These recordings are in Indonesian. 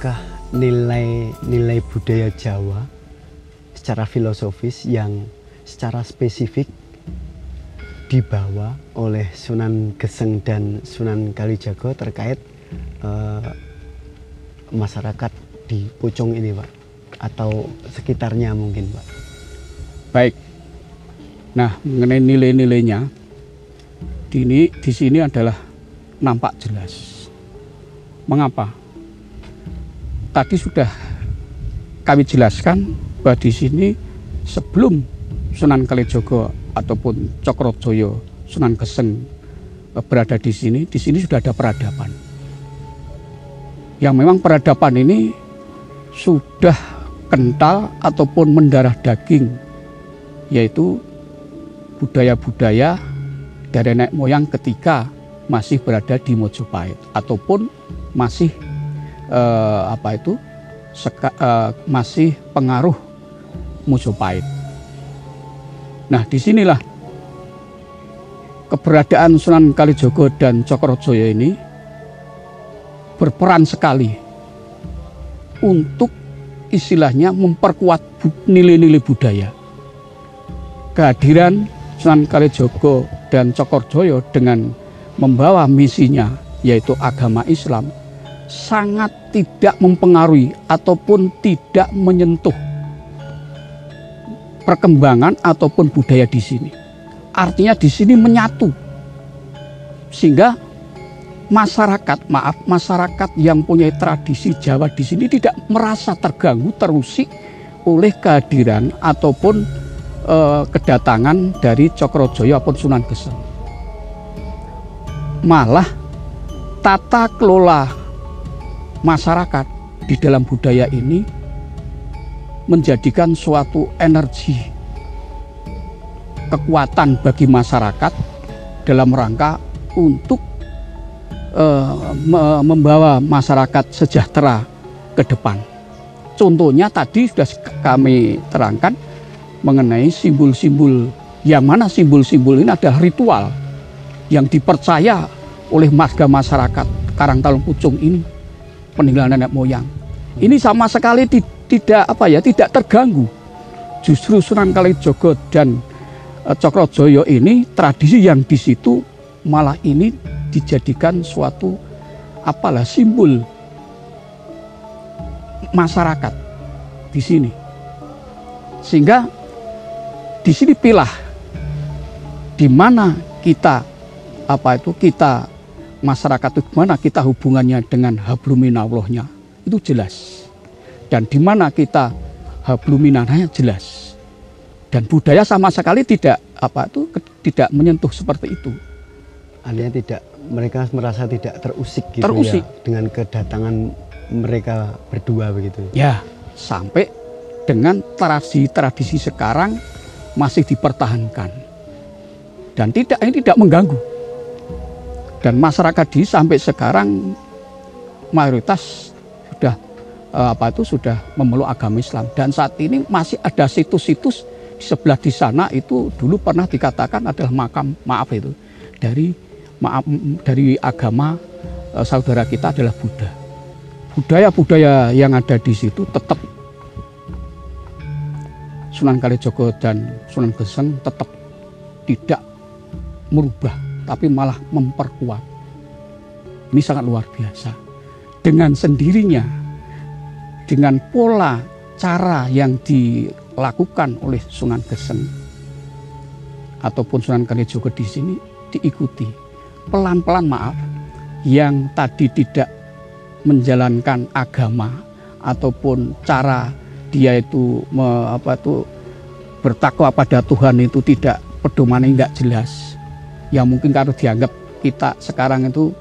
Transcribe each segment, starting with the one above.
adakah nilai-nilai budaya Jawa secara filosofis yang secara spesifik dibawa oleh Sunan Geseng dan Sunan Kalijaga terkait masyarakat di Pucung ini, Pak, atau sekitarnya mungkin, Pak? Baik. Nah, mengenai nilai-nilainya di sini adalah nampak jelas. Mengapa? Tadi sudah kami jelaskan bahwa di sini sebelum Sunan Kalijaga ataupun Cokrojoyo, Sunan Geseng berada di sini sudah ada peradaban. Yang memang peradaban ini sudah kental ataupun mendarah daging, yaitu budaya-budaya dari nenek moyang ketika masih berada di Mojopahit ataupun masih masih pengaruh Mojopahit. Nah, disinilah keberadaan Sunan Kalijaga dan Cokrojoyo ini berperan sekali untuk istilahnya memperkuat nilai-nilai budaya. Kehadiran Sunan Kalijaga dan Cokrojoyo dengan membawa misinya yaitu agama Islam sangat tidak mempengaruhi ataupun tidak menyentuh perkembangan ataupun budaya di sini. Artinya di sini menyatu, sehingga masyarakat yang punya tradisi Jawa di sini tidak merasa terganggu, terusik oleh kehadiran ataupun kedatangan dari Cokrojoyo ataupun Sunan Geseng. Malah tata kelola masyarakat di dalam budaya ini menjadikan suatu energi kekuatan bagi masyarakat dalam rangka untuk membawa masyarakat sejahtera ke depan. Contohnya tadi sudah kami terangkan mengenai simbol-simbol, yang mana simbol-simbol ini adalah ritual yang dipercaya oleh warga masyarakat Karangtalun Pucung ini, peninggalan nenek moyang. Ini sama sekali tidak terganggu. Justru Sunan Kalijaga dan Cokrojoyo ini tradisi yang di situ malah ini dijadikan suatu simbol masyarakat di sini. Sehingga di sini pilah di mana kita masyarakat itu gimana kita hubungannya dengan habluminallahnya itu jelas, dan di mana kita habluminanahnya jelas, dan budaya sama sekali tidak menyentuh seperti itu. Artinya mereka merasa tidak terusik gitu. Terusik ya, dengan kedatangan mereka berdua begitu ya, sampai dengan tradisi sekarang masih dipertahankan dan ini tidak mengganggu. Dan masyarakat di sampai sekarang mayoritas sudah memeluk agama Islam, dan saat ini masih ada situs-situs di sebelah di sana itu dulu pernah dikatakan adalah makam dari agama saudara kita adalah Buddha. Budaya-budaya yang ada di situ tetap Sunan Kalijaga dan Sunan Geseng tetap tidak merubah, tapi malah memperkuat. Ini sangat luar biasa. Dengan sendirinya, dengan pola cara yang dilakukan oleh Sunan Geseng ataupun Sunan Kalijaga di sini diikuti. Pelan-pelan yang tadi tidak menjalankan agama ataupun cara dia itu bertakwa pada Tuhan itu tidak, pedomannya tidak jelas. Yang mungkin karena dianggap kita sekarang itu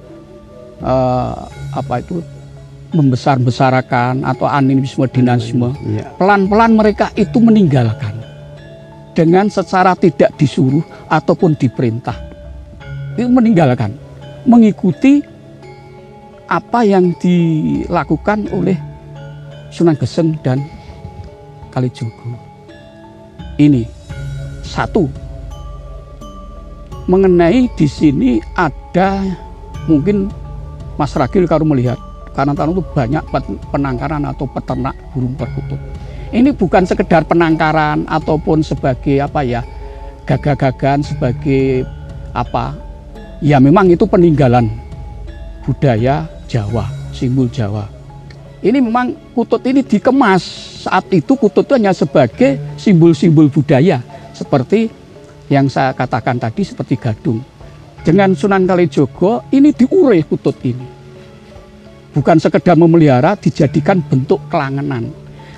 membesar-besarkan atau animisme, dinasisme. Pelan-pelan mereka itu meninggalkan dengan secara tidak disuruh ataupun diperintah. Itu meninggalkan, mengikuti apa yang dilakukan oleh Sunan Geseng dan Kalijaga. Ini satu. Mengenai di sini ada mungkin Mas Ragil kalau melihat Karangtaruna itu banyak penangkaran atau peternak burung perkutut. Ini bukan sekedar penangkaran ataupun sebagai apa ya, gagah-gagahan sebagai apa. Ya memang itu peninggalan budaya Jawa, simbol Jawa. Ini memang kutut ini dikemas. Saat itu kutut itu hanya sebagai simbol-simbol budaya. Seperti yang saya katakan tadi, seperti gadung. Dengan Sunan Kalijogo ini diureh kutut ini. Bukan sekedar memelihara, dijadikan bentuk kelangenan.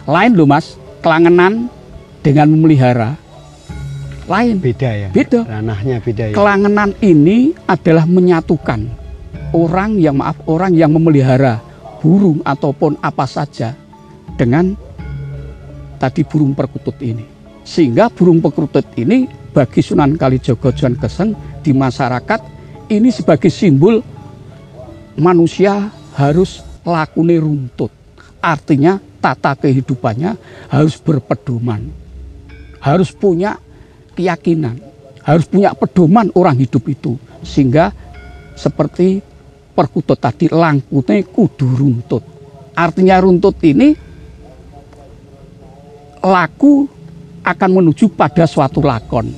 Lain loh mas, kelangenan dengan memelihara. Lain. Beda ya? Beda. Ranahnya beda ya? Kelangenan ini adalah menyatukan orang yang memelihara burung ataupun apa saja dengan tadi burung perkutut ini. Sehingga burung perkutut ini bagi Sunan Kalijogo Juan Geseng di masyarakat ini sebagai simbol manusia harus lakune runtut. Artinya tata kehidupannya harus berpedoman. Harus punya keyakinan. Harus punya pedoman orang hidup itu. Sehingga seperti perkutut tadi langkune kudu runtut. Artinya runtut ini laku akan menuju pada suatu lakon.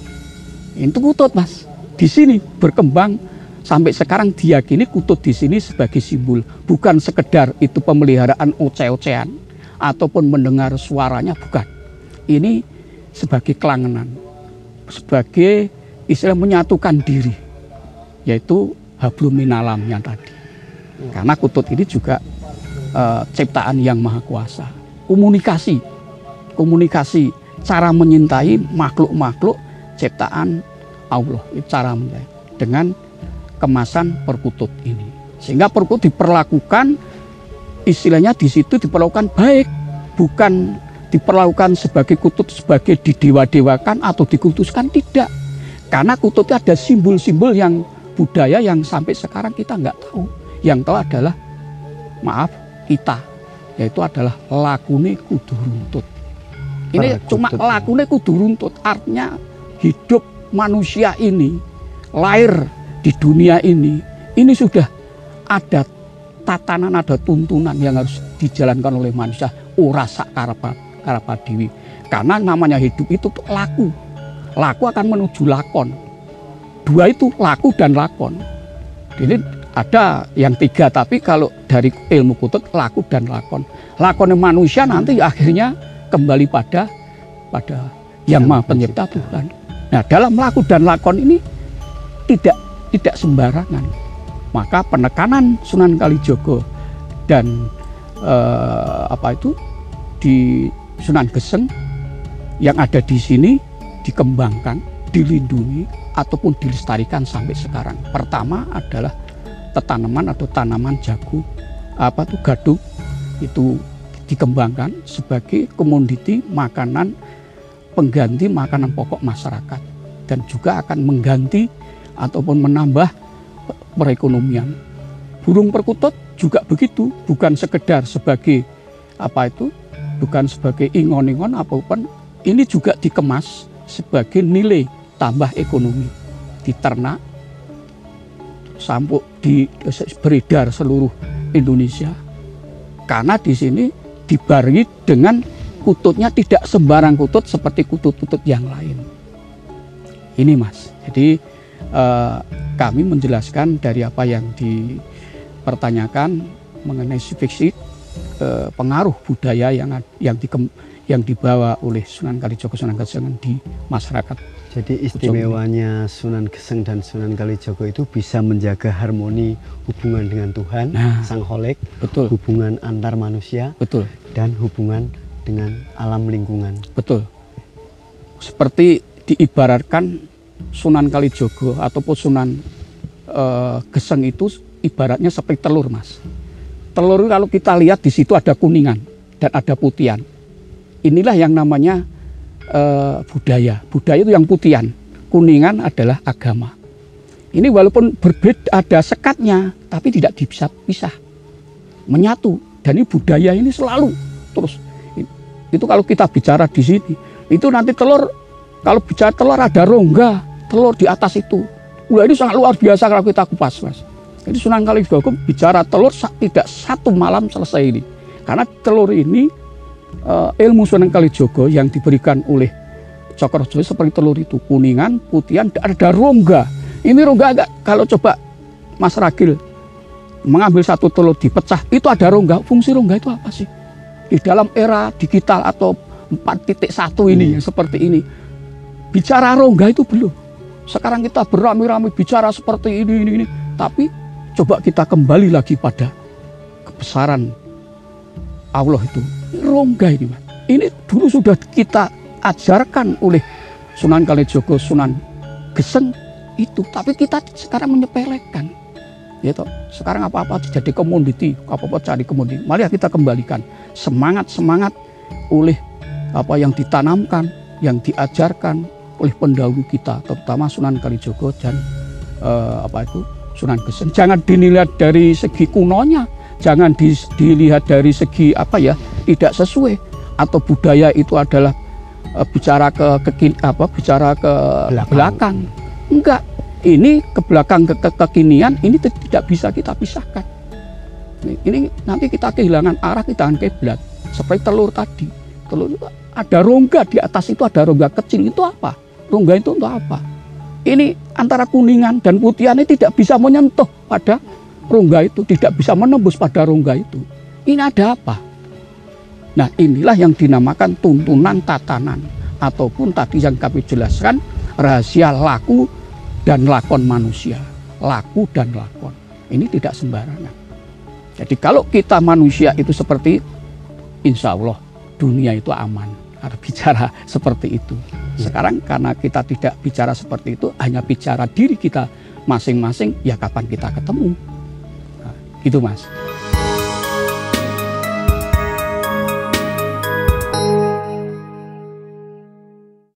Itu kutut mas. Di sini berkembang sampai sekarang diyakini kutut di sini sebagai simbol. Bukan sekedar itu pemeliharaan oceh-ocehan ataupun mendengar suaranya, bukan. Ini sebagai kelangenan, sebagai istilah menyatukan diri, yaitu hablum minalamnya tadi. Karena kutut ini juga ciptaan yang maha kuasa. Komunikasi, cara menyintai makhluk-makhluk ciptaan Allah, itu cara menyintai dengan kemasan perkutut ini. Sehingga perkutut diperlakukan, istilahnya di situ diperlakukan baik, bukan diperlakukan sebagai kutut sebagai didewa-dewakan atau dikultuskan, tidak. Karena kutut itu ada simbol-simbol yang budaya yang sampai sekarang kita nggak tahu. Yang tahu adalah kita, yaitu adalah lakune kudu runtut. Ini cuma lakune kudu runtut, artinya hidup manusia ini, lahir di dunia ini sudah ada tatanan, ada tuntunan yang harus dijalankan oleh manusia, ora sak karepa dewi. Karena namanya hidup itu laku akan menuju lakon. Dua itu laku dan lakon. Ini ada yang tiga, tapi kalau dari ilmu kutut laku dan lakon. Lakonnya manusia nanti akhirnya kembali pada yang maha pencipta Tuhan. Nah, dalam laku dan lakon ini tidak sembarangan. Maka penekanan Sunan Kalijogo dan di Sunan Geseng yang ada di sini dikembangkan, dilindungi ataupun dilestarikan sampai sekarang. Pertama adalah tanaman atau tanaman jagung, gadung, itu dikembangkan sebagai komoditi makanan, pengganti makanan pokok masyarakat, dan juga akan mengganti ataupun menambah perekonomian. Burung perkutut juga begitu, bukan sekedar sebagai bukan sebagai ingon-ingon apapun, ini juga dikemas sebagai nilai tambah ekonomi, diternak sampai beredar seluruh Indonesia. Karena di sini dibarengi dengan kututnya tidak sembarang kutut seperti kutut-kutut yang lain. Ini mas, jadi kami menjelaskan dari apa yang dipertanyakan mengenai fiksi pengaruh budaya yang dibawa oleh Sunan Kalijogo, Sunan Geseng di masyarakat. Jadi istimewanya Sunan Geseng dan Sunan Kalijogo itu bisa menjaga harmoni hubungan dengan Tuhan, Sang Holek, betul. Hubungan antar manusia, betul. Dan hubungan dengan alam lingkungan. Betul. Seperti diibaratkan Sunan Kalijogo ataupun Sunan Geseng itu ibaratnya seperti telur, mas. Telur kalau kita lihat di situ ada kuningan dan ada putihan. Inilah yang namanya budaya. Budaya itu yang putihan. Kuningan adalah agama. Ini walaupun berbeda, ada sekatnya, tapi tidak bisa pisah, menyatu. Dan ini budaya ini selalu terus. Itu kalau kita bicara di sini, itu nanti telur, kalau bicara telur ada rongga telur di atas itu. Ulah ini sangat luar biasa kalau kita kupas, mas. Jadi Sunan Kalijogo bicara telur tidak satu malam selesai ini. Karena telur ini ilmu Sunan Kalijogo yang diberikan oleh Cokrojoyo seperti telur itu kuningan, putihan, ada rongga. Ini rongga agak, kalau coba Mas Ragil mengambil satu telur dipecah, itu ada rongga. Fungsi rongga itu apa sih? Di dalam era digital atau 4.1 ini, seperti ini, bicara rongga itu belum. Sekarang kita beramai-ramai bicara seperti ini. Tapi coba kita kembali lagi pada kebesaran Allah itu. Rongga ini, Mas. Ini dulu sudah kita ajarkan oleh Sunan Kalijogo, Sunan Geseng itu. Tapi kita sekarang menyepelekan. Ya toh, sekarang apa-apa jadi komoditi, apa-apa cari komoditi. Mari kita kembalikan semangat oleh apa yang ditanamkan, yang diajarkan oleh pendahulu kita, terutama Sunan Kalijogo dan Sunan Geseng. Jangan dilihat dari segi kunonya, jangan dilihat dari segi tidak sesuai atau budaya itu adalah bicara ke belakang. Enggak. Ini ke belakang ke kekinian ini tidak bisa kita pisahkan. Ini nanti kita kehilangan arah, kita akan kiblat. Seperti telur tadi. Telur itu ada rongga di atas, itu ada rongga kecil, itu apa? Rongga itu untuk apa? Ini antara kuningan dan putihan ini tidak bisa menyentuh pada rongga itu, tidak bisa menembus pada rongga itu. Ini ada apa? Nah, inilah yang dinamakan tuntunan tatanan, ataupun tadi yang kami jelaskan rahasia laku dan lakon manusia. Laku dan lakon ini tidak sembarangan. Jadi kalau kita manusia itu seperti, insya Allah dunia itu aman. Harus bicara seperti itu. Sekarang karena kita tidak bicara seperti itu, hanya bicara diri kita masing-masing, ya kapan kita ketemu? Nah, gitu Mas.